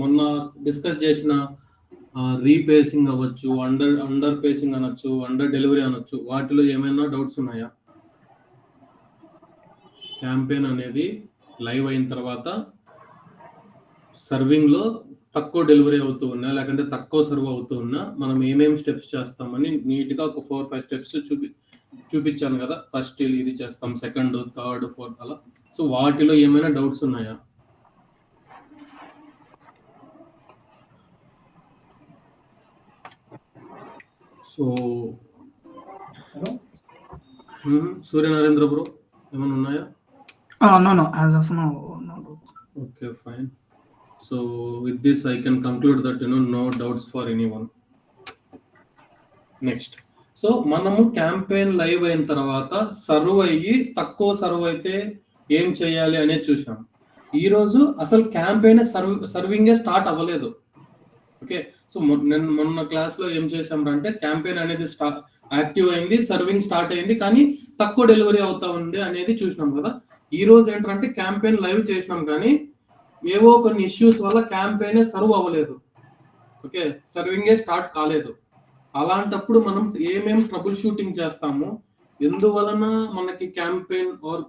మొన్న డిస్కస్ చేసిన రీపేసింగ్ అవ్వచ్చు, అండర్ పేసింగ్ అనొచ్చు, అండర్ డెలివరీ అనొచ్చు, వాటిలో ఏమైనా డౌట్స్ ఉన్నాయా? క్యాంపెయిన్ అనేది లైవ్ అయిన తర్వాత సర్వింగ్లో తక్కువ డెలివరీ అవుతూ ఉన్నా, లేకంటే తక్కువ సర్వ్ అవుతూ ఉన్నా, మనం ఏమేమి స్టెప్స్ చేస్తామని నీట్గా ఒక 4-5 స్టెప్స్ చూపించాను కదా. ఫస్ట్ ఇది చేస్తాం, సెకండ్, థర్డ్, ఫోర్త్ అలా. సో వాటిలో ఏమైనా డౌట్స్ ఉన్నాయా? సో సూర్యనారేంద్ర బ్రో ఏమైనా ఉన్నాయా? No, as of now, no. Okay, fine. So with this I can conclude that no doubts for anyone. Next, so మనము క్యాంపెయిన్ లైవ్ అయిన తర్వాత సర్వ్ అయ్యి తక్కువ సర్వ్ అయితే ఏం చేయాలి అనేది చూసాం. ఈరోజు అసలు క్యాంపెయిన్ సర్వింగే స్టార్ట్ అవ్వలేదు. ఓకే, సో మొన్న క్లాస్లో ఏం చేసామంటే క్యాంపెయిన్ అనేది యాక్టివ్ అయింది, సర్వింగ్ స్టార్ట్ అయింది, కానీ తక్కువ డెలివరీ అవుతా ఉంది అనేది చూసినాం కదా. ఈ రోజు ఏంటంటే క్యాంపెయిన్ లైవ్ చేసినాం, కానీ ఏవో కొన్ని ఇష్యూస్ వల్ల క్యాంపెయిన్ సర్వ్ అవ్వలేదు. ఓకే, సర్వింగే స్టార్ట్ కాలేదు. అలాంటప్పుడు మనం ఏమేమి ట్రబుల్ షూటింగ్ చేస్తాము, ఎందువలన మనకి క్యాంపెయిన్ ఆర్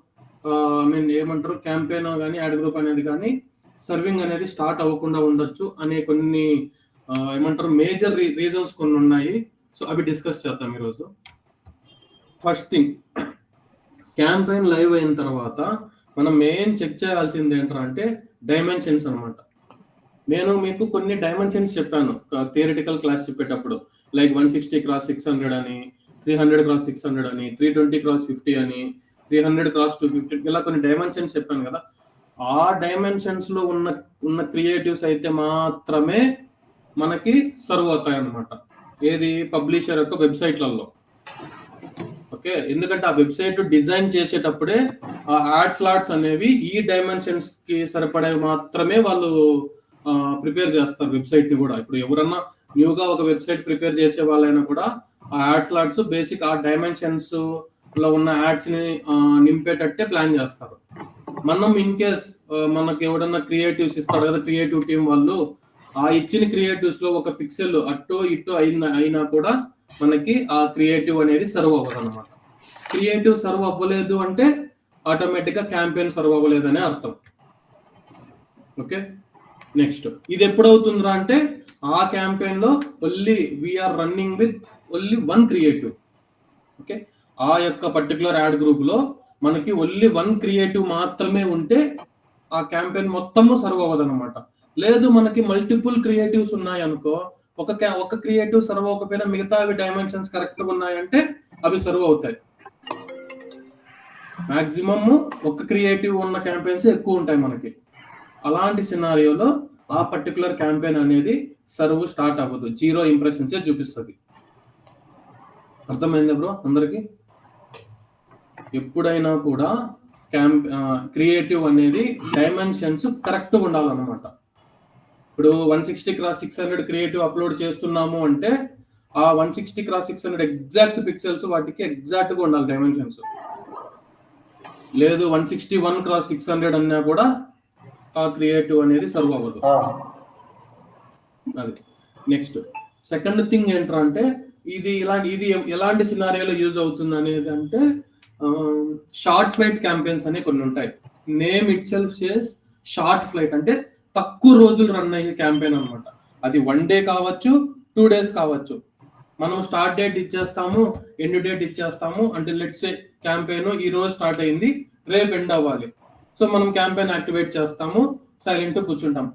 ఏమంటారు క్యాంపెయిన్ కానీ యాడ్ గ్రూప్ అనేది కానీ సర్వింగ్ అనేది స్టార్ట్ అవ్వకుండా ఉండొచ్చు అనే కొన్ని ఏమంటారు మేజర్ రీజన్స్ కొన్ని ఉన్నాయి. సో అవి డిస్కస్ చేద్దాం ఈరోజు. ఫస్ట్ థింగ్, క్యాంపెయిన్ లైవ్ అయిన తర్వాత మనం మెయిన్ చెక్ చేయాల్సింది ఏంటంటే డైమెన్షన్స్ అనమాట. నేను మీకు కొన్ని డైమెన్షన్స్ చెప్పాను థియరిటికల్ క్లాస్ చెప్పేటప్పుడు, లైక్ 160x600 అని, 300x600 అని, 320x50 అని, 300x250, ఇలా కొన్ని డైమెన్షన్స్ చెప్పాను కదా. ఆ డైమెన్షన్స్ లో ఉన్న క్రియేటివ్స్ అయితే మాత్రమే మనకి సర్వ్ అవుతాయి అన్నమాట. ఏది పబ్లిషర్ యొక్క వెబ్సైట్లలో. ఓకే, ఎందుకంటే ఆ వెబ్సైట్ డిజైన్ చేసేటప్పుడే ఆ యాడ్ స్లాట్స్ అనేవి ఈ డైమెన్షన్స్ కి సరిపడే మాత్రమే వాళ్ళు ప్రిపేర్ చేస్తారు వెబ్సైట్ ని కూడా. ఇప్పుడు ఎవరన్నా న్యూగా ఒక వెబ్సైట్ ప్రిపేర్ చేసే వాళ్ళైనా కూడా ఆ యాడ్ స్లాట్స్ బేసిక్ ఆ డైమెన్షన్స్ లో ఉన్న యాడ్స్ ని నింపేటట్టే ప్లాన్ చేస్తారు. మనం ఇన్ కేస్ మనకి ఎవడన్నా క్రియేటివ్స్ ఇస్తాడు కదా, క్రియేటివ్ టీం వాళ్ళు, ఆ ఇచ్చిన క్రియేటివ్స్ లో ఒక పిక్సెల్ అట్టో ఇట్టో అయినా కూడా మనకి ఆ క్రియేటివ్ అనేది సర్వ్ అవ్వదు అనమాట. క్రియేటివ్ సర్వ్ అవ్వలేదు అంటే ఆటోమేటిక్ గా క్యాంపెయిన్ సర్వ్ అవ్వలేదు అనే అర్థం. ఓకే, నెక్స్ట్, ఇది ఎప్పుడవుతుందిరా అంటే ఆ క్యాంపెయిన్ లో only we're running with only 1 creative. Okay, ఆ యొక్క పర్టికులర్ యాడ్ గ్రూప్ లో మనకి ఓన్లీ 1 క్రియేటివ్ మాత్రమే ఉంటే ఆ క్యాంపెయిన్ మొత్తము సర్వ్ అవ్వదు అనమాట. లేదు మనకి మల్టిపుల్ క్రియేటివ్స్ ఉన్నాయనుకో, ఒక క్రియేటివ్ సర్వ్ అవ్వకపోయినా మిగతా అవి డైమెన్షన్స్ కరెక్ట్ గా ఉన్నాయంటే అవి సర్వ్ అవుతాయి. మాక్సిమమ్ ఒక క్రియేటివ్ ఉన్న క్యాంపెయిన్స్ ఎక్కువ ఉంటాయి మనకి. అలాంటి సినారియోలో ఆ పర్టికులర్ క్యాంపెయిన్ అనేది సర్వ్ స్టార్ట్ అవ్వదు, 0 ఇంప్రెషన్సే చూపిస్తుంది. అర్థమైందా బ్రో అందరికి? ఎప్పుడైనా కూడా క్రియేటివ్ అనేది డైమెన్షన్స్ కరెక్ట్గా ఉండాలన్నమాట. ఇప్పుడు 160x600 క్రియేటివ్ అప్లోడ్ చేస్తున్నాము అంటే ఆ 160x600 ఎగ్జాక్ట్ పిక్సెల్స్ వాటికి ఎగ్జాక్ట్ గా ఉండాలి డైమెన్షన్స్. లేదు 161x600 అన్నా కూడా ఆ క్రియేటివ్ అనేది సర్వ్ అవ్వదు. అది నెక్స్ట్. సెకండ్ థింగ్ ఏంటంటే ఇది ఎలాంటి సినారియోలో యూజ్ అవుతుంది అనేది అంటే షార్ట్ ఫ్లైట్ క్యాంపెయిన్స్ అనే కొన్ని ఉంటాయి. Name it self says short flight, అంటే తక్కువ రోజులు రన్ అయ్యే క్యాంపెయిన్ అనమాట. అది 1 డే కావచ్చు, 2 days కావచ్చు. మనం స్టార్ట్ డేట్ ఇచ్చేస్తాము, ఎండ్ డేట్ ఇచ్చేస్తాము. అంటే లెట్స్ సే క్యాంపెయిన్ ఈ రోజు స్టార్ట్ అయింది, రేపు ఎండ్ అవ్వాలి. సో మనం క్యాంపెయిన్ యాక్టివేట్ చేస్తాము, సైలెంట్ కూర్చుంటాం.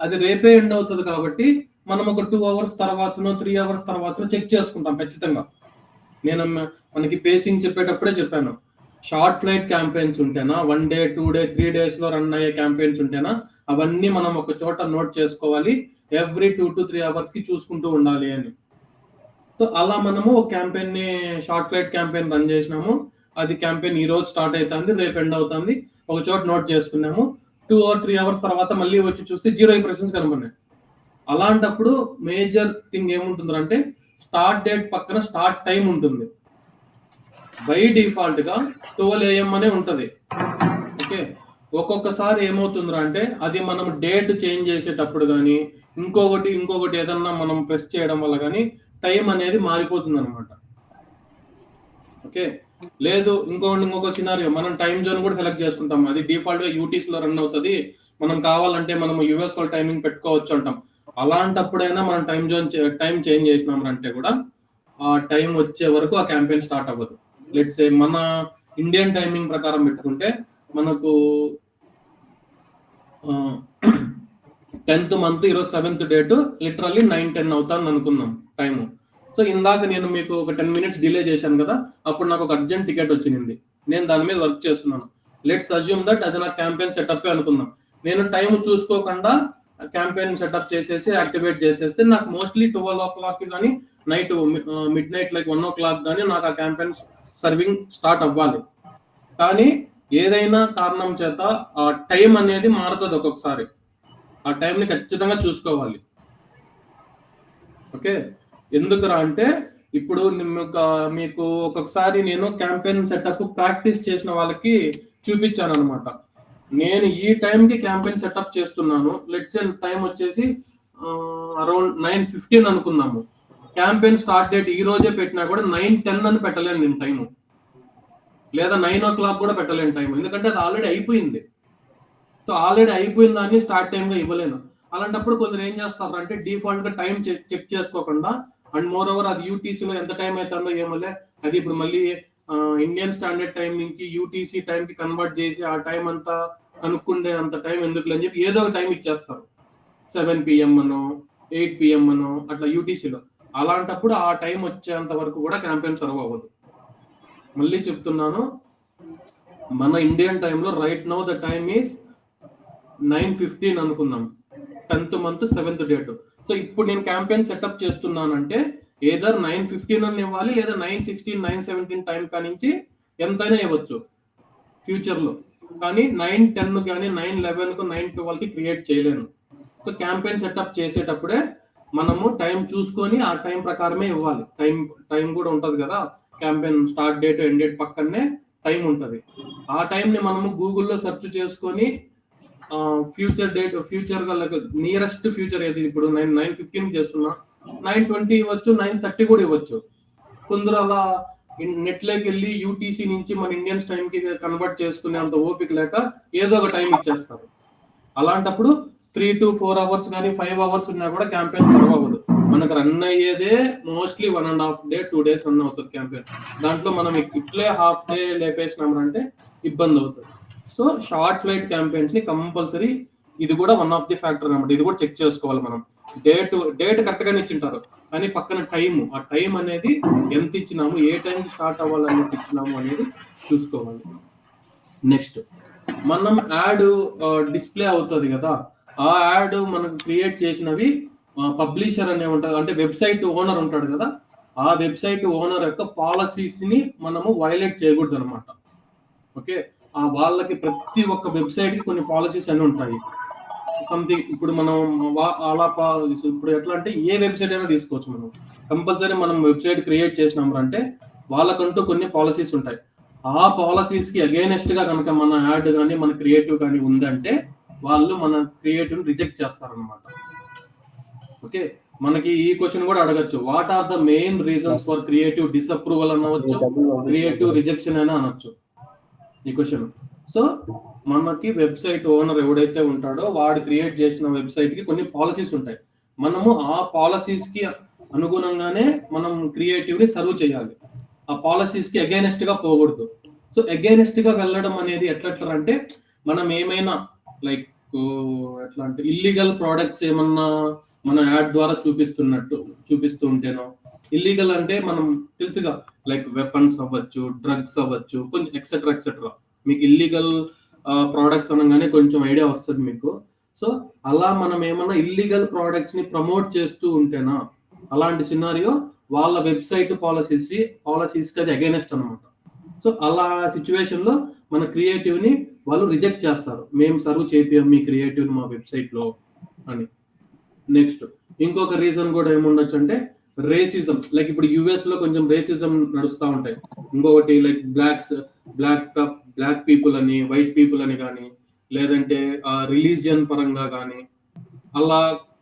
అది రేపే ఎండ్ అవుతుంది కాబట్టి మనం ఒక 2 hours తర్వాతనో 3 hours తర్వాతనో చెక్ చేసుకుంటాం ఖచ్చితంగా. నేను మనకి పేసింగ్ చెప్పేటప్పుడే చెప్పాను, షార్ట్ ఫ్లైట్ క్యాంపెయిన్స్ ఉంటేనా, 1 day, 2 day, 3 days లో రన్ అయ్యే క్యాంపెయిన్స్ ఉంటేనా అవన్నీ మనం ఒక చోట నోట్ చేసుకోవాలి. ఎవ్రీ 2 to 3 hours కి చూసుకుంటూ ఉండాలి అని. సో అలా మనము ఒక క్యాంపెయిన్ ని షార్ట్ ఫ్లైట్ క్యాంపెయిన్ రన్ చేసినాము. అది క్యాంపెయిన్ ఈ రోజు స్టార్ట్ అవుతుంది, రేపు ఎండ్ అవుతుంది, ఒక చోట నోట్ చేసుకున్నాము. 2 or 3 hours తర్వాత మళ్ళీ వచ్చి చూస్తే 0 ఇంప్రెషన్స్ కనబడినాయి. అలాంటప్పుడు మేజర్ థింగ్ ఏముంటుందంటే స్టార్ట్ డేట్ పక్కన స్టార్ట్ టైం ఉంటుంది. బై డిఫాల్ట్ గా 12 AM అనే ఉంటది. ఓకే, ఒక్కొక్కసారి ఏమవుతుందిరా అంటే అది మనం డేట్ చేంజ్ చేసేటప్పుడు కానీ ఇంకొకటి ఏదన్నా మనం ప్రెస్ చేయడం వల్ల కానీ టైం అనేది మారిపోతుంది అనమాట. ఓకే, లేదు ఇంకొక సినారియో, మనం టైం జోన్ కూడా సెలెక్ట్ చేసుకుంటాం. అది డిఫాల్ట్ గా యూటీస్ లో రన్ అవుతుంది, మనం కావాలంటే మనం యుఎస్ వాళ్ళ టైమింగ్ పెట్టుకోవచ్చు అంటాం. అలాంటప్పుడైనా మనం టైం చేంజ్ చేసినామంటే కూడా ఆ టైం వచ్చే వరకు ఆ క్యాంపెయిన్ స్టార్ట్ అవ్వదు. లెట్స్ సే మన ఇండియన్ టైమింగ్ ప్రకారం పెట్టుకుంటే మనకు 10th మంత్ ఈరోజు 7th డేట్ లిటరల్లీ 9:10 అవుతాను అనుకున్నాం టైము. సో ఇందాక నేను మీకు ఒక 10 minutes డిలే చేశాను కదా, అప్పుడు నాకు ఒక అర్జెంట్ టికెట్ వచ్చింది, నేను దాని మీద వర్క్ చేస్తున్నాను. లెట్స్ అజ్యూమ్ దట్ అది నా క్యాంపెయిన్ సెటప్ అనుకుందాం. నేను టైం చూసుకోకుండా క్యాంపెయిన్ సెటప్ చేసేసి యాక్టివేట్ చేసేస్తే నాకు మోస్ట్లీ 12 o'clock కానీ night mid night like 1 o'clock కానీ నాకు ఆ క్యాంపెయిన్ సర్వింగ్ స్టార్ట్ అవ్వాలి. కానీ ఏదైనా కారణం చేత ఆ టైం అనేది మారుతుంది ఒక్కొక్కసారి. ఆ టైంని ఖచ్చితంగా చూసుకోవాలి. ఓకే, ఎందుకురా అంటే ఇప్పుడు మీకు ఒక్కొక్కసారి నేను క్యాంపెయిన్ సెటప్ ప్రాక్టీస్ చేసిన వాళ్ళకి చూపించాను అనమాట. నేను ఈ టైంకి క్యాంపెయిన్ సెటప్ చేస్తున్నాను, లెట్స్ సే టైం వచ్చేసి అరౌండ్ 9:15 అనుకున్నాము. క్యాంపెయిన్ స్టార్ట్ డేట్ ఈ రోజే పెట్టినా కూడా 9:10 అని పెట్టలేను నేను టైము, లేదా 9 o'clock కూడా పెట్టలేను టైం, ఎందుకంటే అది ఆల్రెడీ అయిపోయింది. సో ఆల్రెడీ అయిపోయిన దాన్ని స్టార్ట్ టైం గా ఇవ్వలేను. అలాంటప్పుడు కొందరు ఏం చేస్తారు అంటే డిఫాల్ట్ గా టైం చెక్ చేసుకోకుండా, అండ్ మోర్ ఓవర్ అది యూటీసీలో ఎంత టైం అవుతుందో ఏమోలే, అది ఇప్పుడు మళ్ళీ ఇండియన్ స్టాండర్డ్ టైం నుంచి యూటీసీ టైం కి కన్వర్ట్ చేసి ఆ టైం అంతా కనుక్కుండే అంత టైం ఎందుకు అని చెప్పి ఏదో ఒక టైం ఇచ్చేస్తారు, 7 PM అనో 8 PM అనో అట్లా యూటీసీలో. అలాంటప్పుడు ఆ టైం వచ్చేంత వరకు కూడా క్యాంపెయిన్ సర్వ్ అవ్వదు. మళ్ళీ చెప్తున్నాను, మన ఇండియన్ టైంలో right now the time is 9:15 అనుకుందాం, 10th month 7th date. So ఇప్పుడు నేను క్యాంపెయిన్ సెటప్ చేస్తున్నానంటే ఏదర్ 9:15 అని ఇవ్వాలి, లేదా 9:16 9:17 టైం కానించి ఎంతైనా ఇవ్వచ్చు ఫ్యూచర్ లో. కానీ 9:10 కానీ 9:11 9:12 కి క్రియేట్ చేయలేను. సో క్యాంపెయిన్ సెటప్ చేసేటప్పుడే మనము టైం చూసుకొని ఆ టైం ప్రకారమే ఇవ్వాలి. టైం కూడా ఉంటది కదా, campaign start date end date పక్కనే టైం ఉంటది. ఆ టైంని మనము గూగుల్లో సెర్చ్ చేసుకొని future date, future nearest future ఏది, ఇప్పుడు 9:15 చేస్తున్నా 9:20 ఇవ్వచ్చు, 9:30 కూడా ఇవ్వచ్చు. కొందరు అలా నెట్ లోకి వెళ్ళి యూటీసీ నుంచి మన ఇండియన్స్ టైం కి కన్వర్ట్ చేసుకునే అంత ఓపిక లేక ఏదో ఒక టైం ఇచ్చేస్తారు. అలాంటప్పుడు 3 to 4 hours కానీ 5 hours ఉన్నా కూడా క్యాంపెయిన్ సర్వ్ అవ్వదు. మనకు రన్ అయ్యేదే మోస్ట్లీ 1.5 day 2 days రన్ అవుతుంది క్యాంపెయిన్. దాంట్లో మనం ఇట్లే హాఫ్ డే లేపేసినామంటే ఇబ్బంది అవుతుంది. సో షార్ట్ ఫ్లైట్ క్యాంపెయిన్స్ ని కంపల్సరీ, ఇది కూడా వన్ ఆఫ్ ది ఫ్యాక్టర్ అన్నమాట. ఇది కూడా చెక్ చేసుకోవాలి మనం. డేట్ కరెక్ట్ గానే ఇచ్చింటారు, కానీ పక్కన టైం, ఆ టైం అనేది ఎంత ఇచ్చినాము, ఏ టైం స్టార్ట్ అవ్వాలని ఇచ్చినాము అనేది చూసుకోవాలి. నెక్స్ట్ మనం యాడ్ డిస్ప్లే అవుతుంది కదా, ఆ యాడ్ మనం క్రియేట్ చేసినవి పబ్లిషర్ అనే ఉంటారు, అంటే వెబ్సైట్ ఓనర్ ఉంటాడు కదా, ఆ వెబ్సైట్ ఓనర్ యొక్క పాలసీస్ ని మనము వైలేట్ చేయకూడదు అనమాట. ఓకే, ఆ వాళ్ళకి ప్రతి ఒక్క వెబ్సైట్ కి కొన్ని పాలసీస్ అన్ని ఉంటాయి. సంథింగ్ ఇప్పుడు మనం అలా ఇప్పుడు ఎట్లా అంటే ఏ వెబ్సైట్ అయినా తీసుకోవచ్చు. మనం కంపల్సరీ మనం వెబ్సైట్ క్రియేట్ చేసినాం అంటే వాళ్ళకంటూ కొన్ని పాలసీస్ ఉంటాయి. ఆ పాలసీస్ కి అగైనెస్ట్ గా కనుక మన యాడ్ కానీ మన క్రియేటివ్ కానీ ఉందంటే వాళ్ళు మన క్రియేటివ్ రిజెక్ట్ చేస్తారనమాట. ఓకే, మనకి ఈ క్వశ్చన్ కూడా అడగచ్చు, what are the main reasons for creative disapproval అనవచ్చు, క్రియేటివ్ రిజెక్షన్ అయినా అనొచ్చు ఈ క్వశ్చన్. సో మనకి వెబ్సైట్ ఓనర్ ఎవడైతే ఉంటాడో వాడు క్రియేట్ చేసిన వెబ్సైట్ కి కొన్ని పాలసీస్ ఉంటాయి. మనము ఆ పాలసీస్ కి అనుగుణంగానే మనం క్రియేటివ్ ని సర్వ్ చేయాలి. ఆ పాలసీస్ కి అగైనెస్ట్ గా పోకూడదు. సో అగైనెస్ట్ గా వెళ్ళడం అనేది ఎట్లా అంటే, మనం ఏమైనా లైక్ ఎట్లా అంటే ఇల్లీగల్ ప్రోడక్ట్స్ ఏమన్నా మన యాడ్ ద్వారా చూపిస్తూ ఉంటేనో, ఇల్లీగల్ అంటే మనం తెలుసుగా లైక్ వెపన్స్ అవ్వచ్చు, డ్రగ్స్ అవ్వచ్చు, కొంచెం ఎక్సెట్రా. మీకు ఇల్లీగల్ ప్రోడక్ట్స్ అనగానే కొంచెం ఐడియా వస్తుంది మీకు. సో అలా మనం ఏమన్నా ఇల్లీగల్ ప్రోడక్ట్స్ ని ప్రమోట్ చేస్తూ ఉంటేనా, అలాంటి సినారియో వాళ్ళ వెబ్సైట్ పాలసీస్ కి అది అగైనెస్ట్ అనమాట. సో అలా సిచ్యువేషన్ లో మన క్రియేటివ్ ని వాళ్ళు రిజెక్ట్ చేస్తారు, మేము సర్వ్ చేపియం మీ క్రియేటివ్ మా వెబ్సైట్ లో అని. నెక్స్ట్ ఇంకొక రీజన్ కూడా ఏముండొచ్చు అంటే రేసిజం. లైక్ ఇప్పుడు యుఎస్ లో కొంచెం రేసిజం నడుస్తూ ఉంటాయి. ఇంకొకటి లైక్ బ్లాక్ పీపుల్ అని, వైట్ పీపుల్ అని కానీ, లేదంటే రిలీజియన్ పరంగా కానీ అలా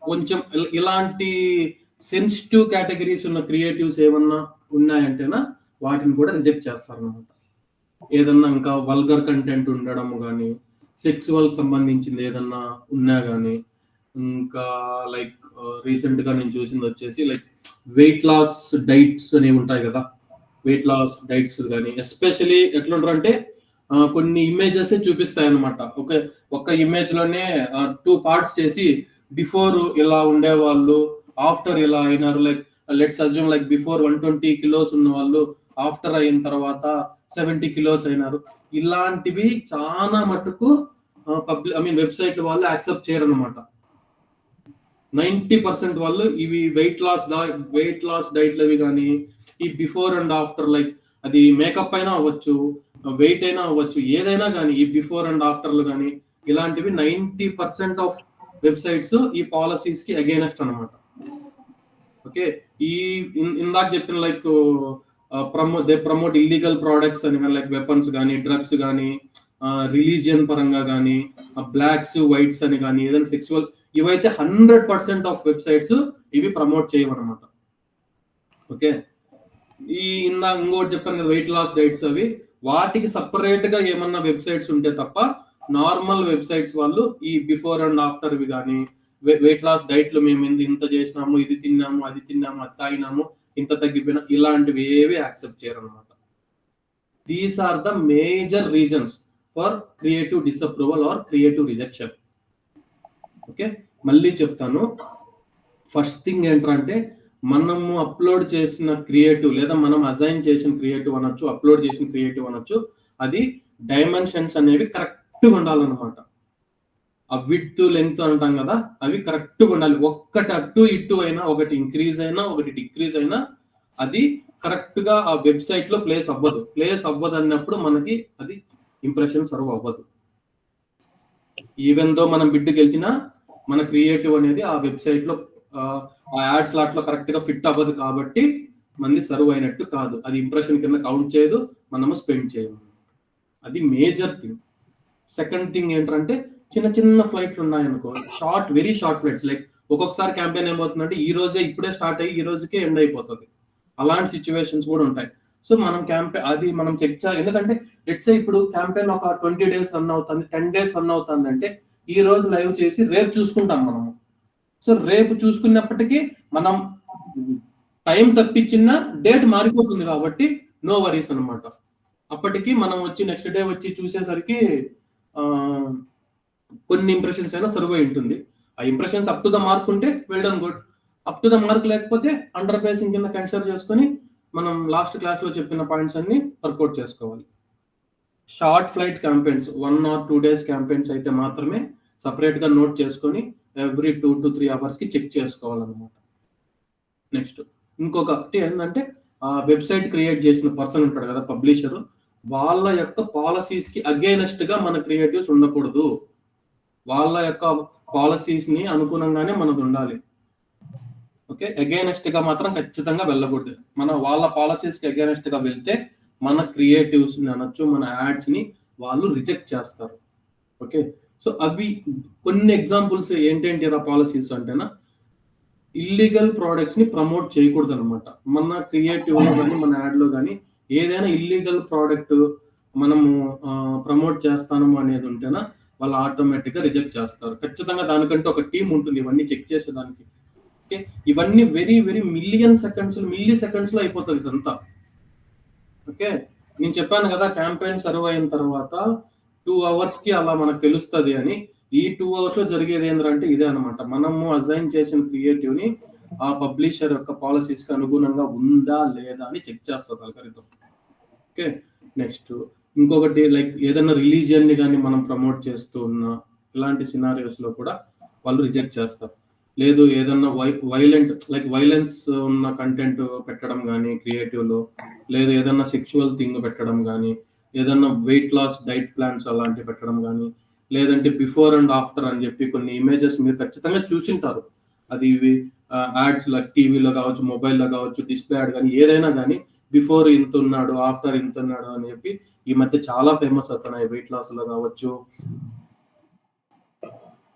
కొంచెం ఇలాంటి సెన్సిటివ్ కేటగిరీస్ ఉన్న క్రియేటివ్స్ ఏమన్నా ఉన్నాయంటేనా వాటిని కూడా రిజెక్ట్ చేస్తారనమాట. ఏదన్నా ఇంకా వల్గర్ కంటెంట్ ఉండడం కానీ, సెక్సువల్ సంబంధించింది ఏదన్నా ఉన్నా కానీ, ఇంకా లైక్ రీసెంట్ గా నేను చూసింది వచ్చేసి లైక్ వెయిట్ లాస్ డైట్స్ అనేవి ఉంటాయి కదా, వెయిట్ లాస్ డైట్స్ కానీ ఎస్పెషలీ ఎట్లుంటారంటే కొన్ని ఇమేజెస్ చూపిస్తాయి అనమాట. ఒక ఇమేజ్ లోనే 2 పార్ట్స్ చేసి బిఫోర్ ఇలా ఉండేవాళ్ళు, ఆఫ్టర్ ఇలా అయినారు. Like let's assume like before 120 kilos ఉన్న వాళ్ళు ఆఫ్టర్ అయిన తర్వాత 70 కిలోస్ అయినారు. ఇలాంటివి చాలా మటుకు వెబ్సైట్ వాళ్ళు యాక్సెప్ట్ చేయరు అనమాట. 90% వాళ్ళు ఇవి వెయిట్ లాస్ డైట్లు అవి కానీ, ఈ బిఫోర్ అండ్ ఆఫ్టర్ లైక్ అది మేకప్ అయినా అవ్వచ్చు, వెయిట్ అయినా అవ్వచ్చు, ఏదైనా కానీ ఈ బిఫోర్ అండ్ ఆఫ్టర్లు కానీ ఇలాంటివి 90% ఆఫ్ వెబ్సైట్స్ ఈ పాలసీస్ కి అగైనెస్ట్ అనమాట. ఓకే, ఈ ఇందాక చెప్పిన లైక్ ప్రమోట్ ఇల్లీగల్ ప్రోడక్ట్స్ అని కానీ, లైక్ వెపన్స్ కానీ, డ్రగ్స్ కానీ, రిలీజియన్ పరంగా కానీ, బ్లాక్స్ వైట్స్ అని కానీ, ఏదైనా సెక్సువల్, ఇవైతే 100% ఆఫ్ వెబ్సైట్స్ ఇవి ప్రమోట్ చేయవన్నమాట. ఓకే, ఇంకోటి చెప్పాను కదా వెయిట్ లాస్ డైట్స్, అవి వాటికి సపరేట్ గా ఏమన్నా వెబ్సైట్స్ ఉంటే తప్ప నార్మల్ వెబ్సైట్స్ వాళ్ళు ఈ బిఫోర్ అండ్ ఆఫ్టర్ ఇవి కానీ, వెయిట్ లాస్ డైట్లు మేము ఇంత చేసినాము, ఇది తిన్నాము, అది తిన్నాము, అది తాగినాము, ఇంత తగ్గిపోయినా, ఇలాంటివి ఏవి యాక్సెప్ట్ చేయరు అనమాట. These are the major reasons for creative disapproval or creative rejection. Okay, మళ్ళీ చెప్తాను. ఫస్ట్ థింగ్ ఏంటంటే మనము అప్లోడ్ చేసిన క్రియేటివ్ లేదా మనం అసైన్ చేసిన క్రియేటివ్ అనొచ్చు, అప్లోడ్ చేసిన క్రియేటివ్ అనొచ్చు, అది డైమెన్షన్స్ అనేవి కరెక్ట్గా ఉండాలన్నమాట. ఆ విడ్త్ లెంగ్త్ అంటాం కదా, అవి కరెక్ట్గా ఉండాలి. ఒక్కటి అటు ఇటు అయినా, ఒకటి ఇంక్రీజ్ అయినా, ఒకటి డిక్రీజ్ అయినా అది కరెక్ట్ గా ఆ వెబ్సైట్ లో ప్లేస్ అవ్వదు అన్నప్పుడు మనకి అది ఇంప్రెషన్ సర్వ్ అవ్వదు. ఈవెన్ దో మనం బిడ్ గెలిచినా మన క్రియేటివ్ అనేది ఆ వెబ్సైట్ లో ఆ యాడ్ స్లాట్ లో కరెక్ట్ గా ఫిట్ అవ్వదు కాబట్టి మంది సర్వ్ అయినట్టు కాదు, అది ఇంప్రెషన్ కింద కౌంట్ చేయదు, మనము స్పెండ్ చేయము. అది మేజర్ థింగ్. సెకండ్ థింగ్ ఏంటంటే చిన్న ఫ్లైట్లు ఉన్నాయనుకో, వెరీ షార్ట్ ఫ్లైట్స్, లైక్ ఒక్కొక్కసారి క్యాంపెయిన్ ఏమవుతుందంటే ఈ రోజే ఇప్పుడే స్టార్ట్ అయ్యి ఈ రోజుకే ఎండ్ అయిపోతుంది. అలాంటి సిచ్యువేషన్స్ కూడా ఉంటాయి. సో మనం అది మనం చెక్ చేయాలి. ఎందుకంటే లెట్స్ సే ఇప్పుడు క్యాంపెయిన్ ఒక 20 days రన్ అవుతుంది, 10 days రన్ అవుతుంది అంటే ఈ రోజు లైవ్ చేసి రేపు చూసుకుంటాం మనము. సో రేపు చూసుకున్నప్పటికీ మనం టైం తప్పించిన డేట్ మారిపోతుంది కాబట్టి నో వరీస్ అనమాట. అప్పటికి మనం వచ్చి నెక్స్ట్ డే వచ్చి చూసేసరికి కొన్ని ఇంప్రెషన్స్ అయినా సర్వ్ అయి ఉంటుంది. ఆ impressions up to the mark ఉంటే well done, good. Up to the mark లేకపోతే అండర్ ప్రైసింగ్ కింద కన్సిడర్ చేసుకొని మనం లాస్ట్ క్లాస్ లో చెప్పిన పాయింట్స్ అన్ని వర్కౌట్ చేసుకోవాలి. Short flight campaigns 1 or 2 days campaigns అయితే మాత్రమే సపరేట్ గా నోట్ చేసుకొని ఎవ్రీ 2 to 3 hours కి చెక్ చేసుకోవాలన్నమాట. నెక్స్ట్ ఇంకొకటి ఏంటంటే వెబ్సైట్ క్రియేట్ చేసిన పర్సన్ ఉంటాడు కదా, పబ్లిషర్, వాళ్ళ యొక్క పాలసీస్ కి అగైనెస్ట్ గా మన క్రియేటివ్స్ ఉండకూడదు. వాళ్ళ యొక్క పాలసీస్ ని అనుగుణంగానే మనది ఉండాలి. ఓకే, అగైనెస్ట్ గా మాత్రం ఖచ్చితంగా వెళ్ళకూడదు. వాళ్ళ పాలసీస్ కి అగైనెస్ట్ గా వెళ్తే మన క్రియేటివ్స్ ని అనొచ్చు, మన యాడ్స్ ని వాళ్ళు రిజెక్ట్ చేస్తారు. ఓకే, సో అవి కొన్ని ఎగ్జాంపుల్స్ ఏంటంటే పాలసీస్ అంటేనా, ఇల్లీగల్ ప్రోడక్ట్స్ ని ప్రమోట్ చేయకూడదు అనమాట. మన క్రియేటివ్ లో కానీ మన యాడ్ లో కానీ ఏదైనా ఇల్లీగల్ ప్రోడక్ట్ మనము ప్రమోట్ చేస్తాము అనేది ఉంటేనా వాళ్ళు ఆటోమేటిక్ గా రిజెక్ట్ చేస్తారు. ఖచ్చితంగా దానికంటే ఒక టీం ఉంటుంది ఇవన్నీ చెక్ చేసేదానికి. ఓకే, ఇవన్నీ వెరీ మిల్లీ సెకండ్స్ లో అయిపోతుంది ఇదంతా. ఓకే, నేను చెప్పాను కదా క్యాంపెయిన్ సర్వ్ అయిన తర్వాత 2 hours కి అలా మనకు తెలుస్తుంది అని. ఈ 2 hours లో జరిగేది ఏంటంటే ఇదే అనమాట. మనము అసైన్ చేసిన క్రియేటివ్ ని ఆ పబ్లిషర్ యొక్క పాలసీస్ కి అనుగుణంగా ఉందా లేదా అని చెక్ చేస్తారు అల్గోరిథం. ఓకే, నెక్స్ట్ ఇంకొకటి లైక్ ఏదైనా రిలీజియన్ ని కానీ మనం ప్రమోట్ చేస్తూ ఉన్న ఇలాంటి సినారియోస్ లో కూడా వాళ్ళు రిజెక్ట్ చేస్తారు. లేదు ఏదన్నా వైలెన్స్ ఉన్న కంటెంట్ పెట్టడం కానీ క్రియేటివ్ లో, లేదు ఏదన్నా సెక్షువల్ థింగ్ పెట్టడం కానీ, ఏదన్నా వెయిట్ లాస్ డైట్ ప్లాన్స్ అలాంటివి పెట్టడం కానీ, లేదంటే బిఫోర్ అండ్ ఆఫ్టర్ అని చెప్పి కొన్ని ఇమేజెస్ మీరు ఖచ్చితంగా చూసింటారు. అది యాడ్స్ లైక్ టీవీలో కావచ్చు, మొబైల్లో కావచ్చు, డిస్ప్లే యాడ్ కానీ ఏదైనా కానీ బిఫోర్ ఇంత ఉన్నాడు, ఆఫ్టర్ ఇంత ఉన్నాడు అని చెప్పి ఈ మధ్య చాలా ఫేమస్ అవుతున్నాయి. వెయిట్ లాస్ లో కావచ్చు,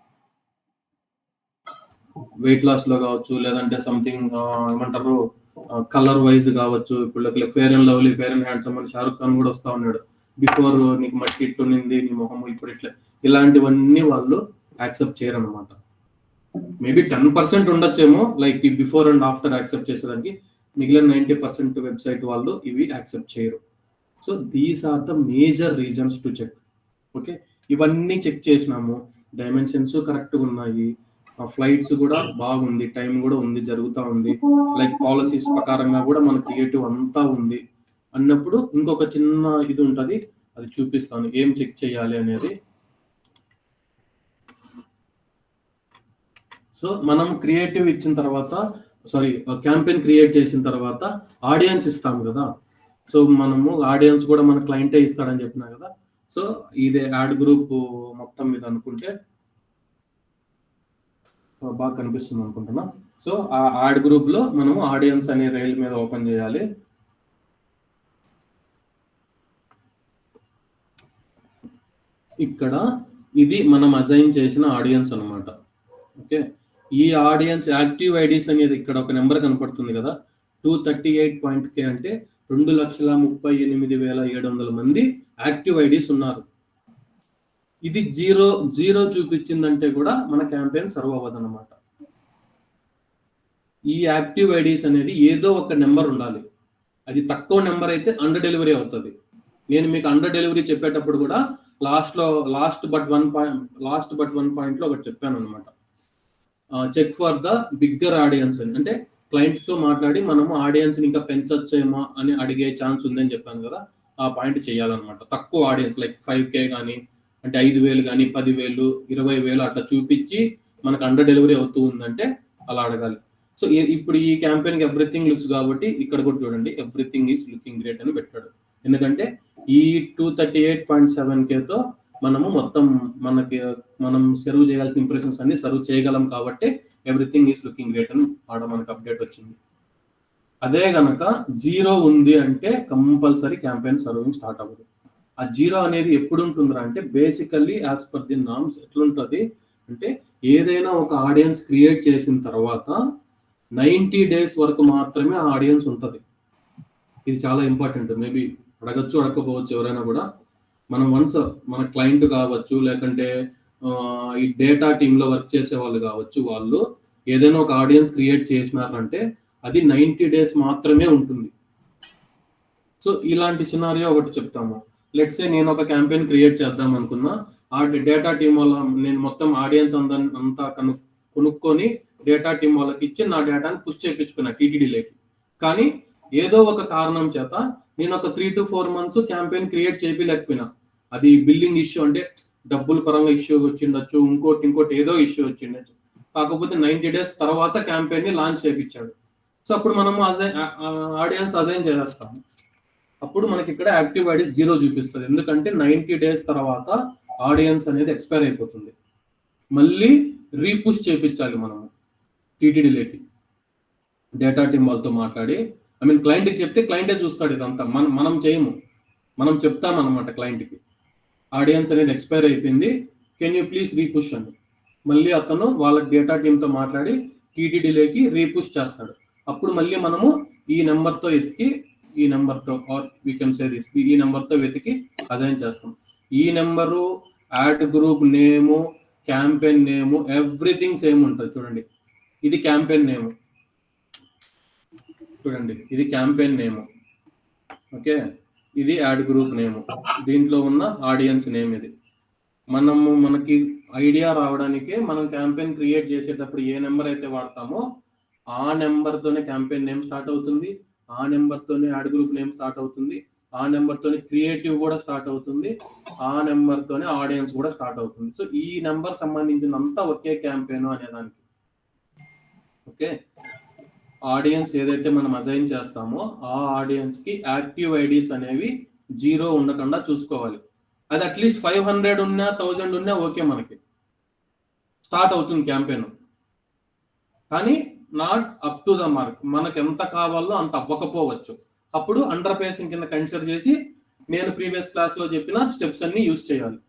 వెయిట్ లాస్ లో కావచ్చు, లేదంటే సంథింగ్ ఏమంటారు కలర్ వైజ్ కావచ్చు. ఇప్పుడు fair and lovely, fair and handsome అని షారుఖ్ ఖాన్ కూడా వస్తా ఉన్నాడు. బిఫోర్ నీకు మట్టి ఇట్టునింది నీ మొహం ఇప్పుడు ఇట్లా, ఇలాంటివన్నీ వాళ్ళు యాక్సెప్ట్ చేయరు అనమాట. మేబీ 10% ఉండొచ్చేమో లైక్ ఈ బిఫోర్ అండ్ ఆఫ్టర్ యాక్సెప్ట్ చేసేదానికి, మిగిలిన 90% వెబ్సైట్ వాళ్ళు ఇవి యాక్సెప్ట్ చేయరు. So these are the major reasons to check. Okay, ఇవన్నీ చెక్ చేసినాము, డైమెన్షన్స్ కరెక్ట్గా ఉన్నాయి, ఫ్లైట్స్ కూడా బాగుంది, టైం కూడా ఉంది, జరుగుతూ ఉంది, లైక్ పాలసీస్ ప్రకారంగా కూడా మన క్రియేటివ్ అంతా ఉంది అన్నప్పుడు ఇంకొక చిన్న ఇది ఉంటుంది, అది చూపిస్తాను ఏం చెక్ చేయాలి అనేది. సో మనం క్రియేటివ్ ఇచ్చిన తర్వాత, క్యాంపెయిన్ క్రియేట్ చేసిన తర్వాత ఆడియన్స్ ఇస్తాం కదా. సో మనము ఆడియన్స్ కూడా మన క్లయింటే ఇస్తాడని చెప్పినా కదా. సో ఇదే యాడ్ గ్రూప్ మొత్తం మీద అనుకుంటే బాగా కనిపిస్తుంది అనుకుంటున్నా. సో ఆ యాడ్ గ్రూప్ లో మనము ఆడియన్స్ అనే రైల్ మీద ఓపెన్ చేయాలి. ఇక్కడ ఇది మనం అసైన్ చేసిన ఆడియన్స్ అనమాట. ఓకే, ఈ ఆడియన్స్ యాక్టివ్ ఐడీస్ అనేది ఇక్కడ ఒక నెంబర్ కనపడుతుంది కదా, 238.k అంటే 2,38,700 మంది యాక్టివ్ ఐడీస్ ఉన్నారు. ఇది జీరో చూపించిందంటే కూడా మన క్యాంపెయిన్ సర్వ్ అవ్వదు అనమాట. ఈ యాక్టివ్ ఐడీస్ అనేది ఏదో ఒక నెంబర్ ఉండాలి. అది తక్కువ నెంబర్ అయితే అండర్ డెలివరీ అవుతుంది. నేను మీకు అండర్ డెలివరీ చెప్పేటప్పుడు కూడా లాస్ట్ బట్ వన్ పాయింట్ లో ఒకటి చెప్పాను అనమాట. Check for the bigger audience అని, అంటే క్లయింట్ తో మాట్లాడి మనము ఆడియన్స్ ఇంకా పెంచొచ్చేమో అని అడిగే ఛాన్స్ ఉందని చెప్పాను కదా. ఆ పాయింట్ చేయాలన్నమాట. తక్కువ ఆడియన్స్ లైక్ 5K కానీ, అంటే 5,000 కానీ, 10,000, 20,000 అట్లా చూపించి మనకు అండర్ డెలివరీ అవుతూ ఉందంటే అలా అడగాలి. సో ఇప్పుడు ఈ క్యాంపెయిన్ కి ఎవ్రీథింగ్ లుక్స్ కాబట్టి ఇక్కడ కూడా చూడండి ఎవ్రీథింగ్ ఈస్ లుకింగ్ గ్రేట్ అని పెట్టాడు. ఎందుకంటే ఈ 238.7K తో మనము మొత్తం మనం సర్వ్ చేయాల్సిన ఇంప్రెషన్స్ అన్ని సర్వ్ చేయగలం కాబట్టి ఎవ్రీథింగ్ ఈస్ లుకింగ్ గ్రేట్ అని మనకు అప్డేట్ వచ్చింది. అదే గనక జీరో ఉంది అంటే కంపల్సరీ క్యాంపెయిన్ సర్వింగ్ స్టార్ట్ అవ్వదు. ఆ జీరో అనేది ఎప్పుడు ఉంటుందిరా అంటే basically as per the norms ఎట్లుంటుంది అంటే, ఏదైనా ఒక ఆడియన్స్ క్రియేట్ చేసిన తర్వాత 90 days వరకు మాత్రమే ఆ ఆడియన్స్ ఉంటుంది. ఇది చాలా ఇంపార్టెంట్. మేబీ అడగచ్చు, అడగకపోవచ్చు ఎవరైనా కూడా. మనం వన్స్ మన క్లయింట్ కావచ్చు, లేకంటే ఈ డేటా టీంలో వర్క్ చేసే వాళ్ళు కావచ్చు, వాళ్ళు ఏదైనా ఒక ఆడియన్స్ క్రియేట్ చేసినారంటే అది 90 days మాత్రమే ఉంటుంది. సో ఇలాంటి సినారియో ఒకటి చెప్తాము. లెట్స్ సే నేను ఒక క్యాంపెయిన్ క్రియేట్ చేద్దాం అనుకున్నా, ఆ డేటా టీం వల్ల నేను మొత్తం ఆడియన్స్ అంతా కొనుక్కొని డేటా టీం వాళ్ళకి ఇచ్చి నా డేటాని పుష్ చేయించుకున్నా టీటీడీలోకి. కానీ ఏదో ఒక కారణం చేత నేను ఒక 3 to 4 months క్యాంపెయిన్ క్రియేట్ చేయలేకపోయినా. అది బిల్లింగ్ ఇష్యూ, అంటే డబ్బుల పరంగా ఇష్యూ వచ్చిండొచ్చు, ఇంకోటి ఏదో ఇష్యూ వచ్చిండొచ్చు. కాకపోతే 90 days తర్వాత క్యాంపెయిన్ ని లాంచ్ చేయించాడు. సో అప్పుడు మనము ఆడియన్స్ అసైన్ చేసేస్తాము. అప్పుడు మనకి ఇక్కడ యాక్టివ్ ఐడీస్ జీరో చూపిస్తుంది. ఎందుకంటే 90 days తర్వాత ఆడియన్స్ అనేది ఎక్స్పైర్ అయిపోతుంది. మళ్ళీ రీపుష్ చేయించాలి మనము టీటీడీలోకి. డేటా టీం వాళ్ళతో మాట్లాడి, క్లయింట్కి చెప్తే క్లయింటే చూస్తాడు ఇదంతా, మనం చేయము. మనం చెప్తామన్నమాట క్లయింట్కి, ఆడియన్స్ అనేది ఎక్స్పైర్ అయిపోయింది, కెన్ యూ ప్లీజ్ రీపుష్ అని. మళ్ళీ అతను వాళ్ళ డేటా టీంతో మాట్లాడి టీటీడీలోకి రీపుష్ చేస్తాడు. అప్పుడు మళ్ళీ మనము ఈ నెంబర్తో వెతికి, ఈ నెంబర్తో or we can say this, ఈ నెంబర్తో వెతికి అసైన్ చేస్తాం. ఈ number, ad group name, campaign name, everything same ఉంటుంది. చూడండి, ఇది క్యాంపెయిన్ నేము, చూడండి ఇది క్యాంపెయిన్ నేము. ఓకే, ఇది యాడ్ గ్రూప్ నేము, దీంట్లో ఉన్న ఆడియన్స్ నేమ్ ఇది. మనకి ఐడియా రావడానికి మనం క్యాంపెయిన్ క్రియేట్ చేసేటప్పుడు ఏ నెంబర్ అయితే వాడతామో ఆ నెంబర్తోనే క్యాంపెయిన్ నేమ్ స్టార్ట్ అవుతుంది, ఆ నెంబర్తోనే యాడ్ గ్రూప్ నేమ్ స్టార్ట్ అవుతుంది, ఆ నెంబర్తోనే క్రియేటివ్ కూడా స్టార్ట్ అవుతుంది, ఆ నెంబర్తోనే ఆడియన్స్ కూడా స్టార్ట్ అవుతుంది. సో ఈ నెంబర్ సంబంధించినంతా ఒకే క్యాంపెయిన్ అనేదానికి. ఓకే, ఆడియన్స్ ఏదైతే మనం అసైన్ చేస్తామో ఆ ఆడియన్స్ కి యాక్టివ్ ఐడీస్ అనేవి జీరో ఉండకుండా చూసుకోవాలి. అది అట్లీస్ట్ 500 ఉన్నా 1000 ఉన్నా ఓకే, మనకి స్టార్ట్ అవుతుంది క్యాంపెయిన్. కానీ not up to the mark, మనకు ఎంత కావాలో అంత అవ్వకపోవచ్చు. అప్పుడు అండర్ పేసింగ్ కింద కన్సిడర్ చేసి నేను ప్రీవియస్ క్లాస్ లో చెప్పిన స్టెప్స్ అన్ని యూజ్ చేయాలి.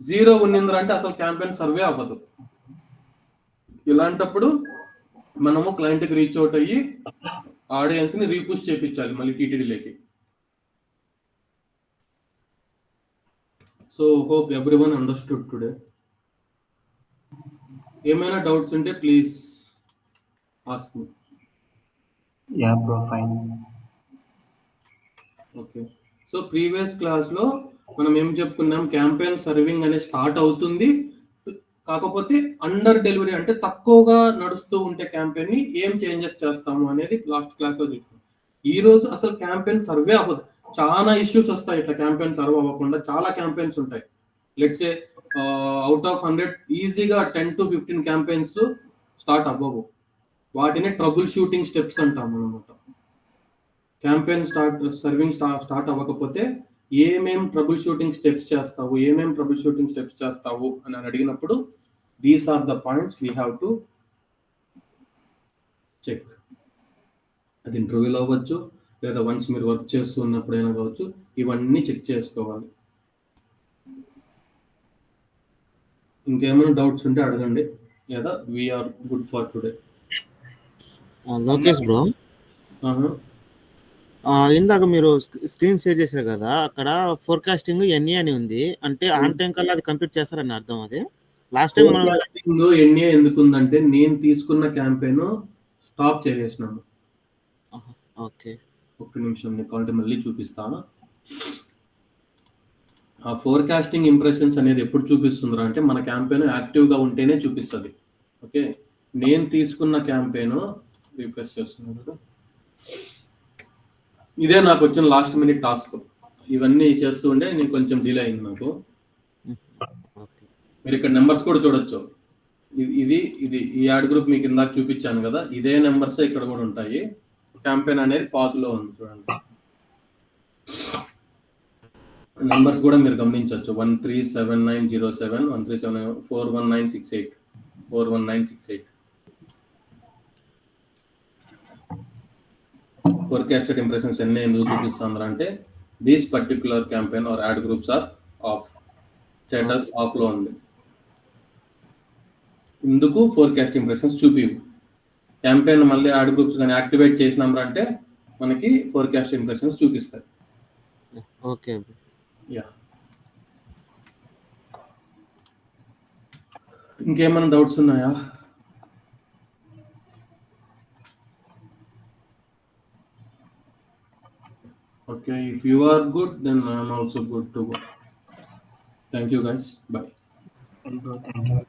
జీరో ఉన్నిందంటే అసలు క్యాంపెయిన్ సర్వే అవ్వదు. ఇలాంటప్పుడు మనము క్లయింట్కి రీచ్ అవుట్ అయ్యి ఆడియన్స్ని రీపుష్ చేయించాలి మళ్ళీ టీటీడీలోకి. So hope everyone understood today. ఏమైనా డౌట్స్ ఉంటే please ask me. Yeah, bro, fine. Okay, so previous క్లాస్లో మనం ఏం చెప్పుకున్నాం, క్యాంపెయిన్ సర్వింగ్ అనేది స్టార్ట్ అవుతుంది, కాకపోతే అండర్ డెలివరీ అంటే తక్కువగా నడుస్తూ ఉంటే క్యాంపెయిన్ ని ఏం చేంజెస్ చేస్తాము అనేది లాస్ట్ క్లాస్లో చూసుకున్నాం. ఈ రోజు అసలు క్యాంపెయిన్ సర్వే అవ్వదు, చాలా ఇష్యూస్ వస్తాయి ఇట్లా క్యాంపెయిన్ సర్వ్ అవ్వకుండా. చాలా క్యాంపెయిన్స్ ఉంటాయి, లెట్స్ సే అవుట్ ఆఫ్ 100 ఈజీగా 10 to 15 క్యాంపెయిన్స్ స్టార్ట్ అవ్వవు. వాటిని ట్రబుల్ షూటింగ్ స్టెప్స్ అంటాం అనమాట. క్యాంపెయిన్ స్టార్ట్ అవ్వకపోతే ఏమేం ట్రబుల్ షూటింగ్ స్టెప్స్ చేస్తావు అని అడిగినప్పుడు these are the points we have to check. అది ఇంటర్వ్యూలో అవ్వచ్చు, లేదా వన్స్ మీరు వర్క్ చేస్తూ ఉన్నప్పుడైనా కావచ్చు, ఇవన్నీ చెక్ చేసుకోవాలి. ఇంకేమైనా డౌట్స్ ఉంటే అడగండి, లేదా we're good for today. Lokesh bro, ఇందాక మీరు స్క్రీన్ షేర్ చేశారు కదా, అక్కడ ఫోర్కాస్టింగ్ ఎన్ఏ అని ఉంది, అంటే ఆన్ టైం కల్లా అది కంప్లీట్ చేస్తారని అర్థం. అది లాస్ట్ టైం ఫోర్కాస్టింగ్ ఎన్ఏ ఎందుకు ఉందంటే నేను తీసుకున్న క్యాంపెయిన్ స్టాప్ చేసేసినాను. ఓకే, ఒక్క నిమిషం నీకు కావాలంటే మళ్ళీ చూపిస్తాను. ఆ ఫోర్కాస్టింగ్ ఇంప్రెషన్స్ అనేది ఎప్పుడు చూపిస్తుందిరా అంటే మన క్యాంపెయిన్ యాక్టివ్గా ఉంటేనే చూపిస్తుంది. ఓకే, నేను తీసుకున్న క్యాంపెయిన్ రిఫ్రెష్ చేస్తున్నాను కదా, ఇదే నాకు వచ్చిన లాస్ట్ మినిట్ టాస్క్. ఇవన్నీ చేస్తూ ఉండే నేను కొంచెం డిలే అయింది నాకు. మీరు ఇక్కడ నెంబర్స్ కూడా చూడొచ్చు. ఇది ఈ యాడ్ గ్రూప్ మీకు ఇందాక చూపించాను కదా, ఇదే నెంబర్స్ ఇక్కడ కూడా ఉంటాయి. క్యాంపెయిన్ అనేది పాజ్ లో ఉంది చూడండి. నెంబర్స్ కూడా మీరు గమనించవచ్చు, 137907, 1379, 41968, 41968. ఫోర్కాస్టెడ్ ఇంప్రెషన్స్ ఎన్ని ఎందుకు చూపిస్తున్నారు అంటే these particular campaign or ad groups are off, status off లో ఉంది. ఇందుకు ఫోర్కాస్ట్ ఇంప్రెషన్స్ చూపివు. క్యాంపెయిన్ మళ్ళీ యాడ్ గ్రూప్స్ కానీ యాక్టివేట్ చేసినాం అంటే మనకి ఫోర్కాస్ట్ ఇంప్రెషన్స్ చూపిస్తాయి. ఓకే, యా, ఇంకేమైనా డౌట్స్ ఉన్నాయా? Okay, if you are good, then I am also good to go. Thank you guys. Bye. Well, bro, thank you.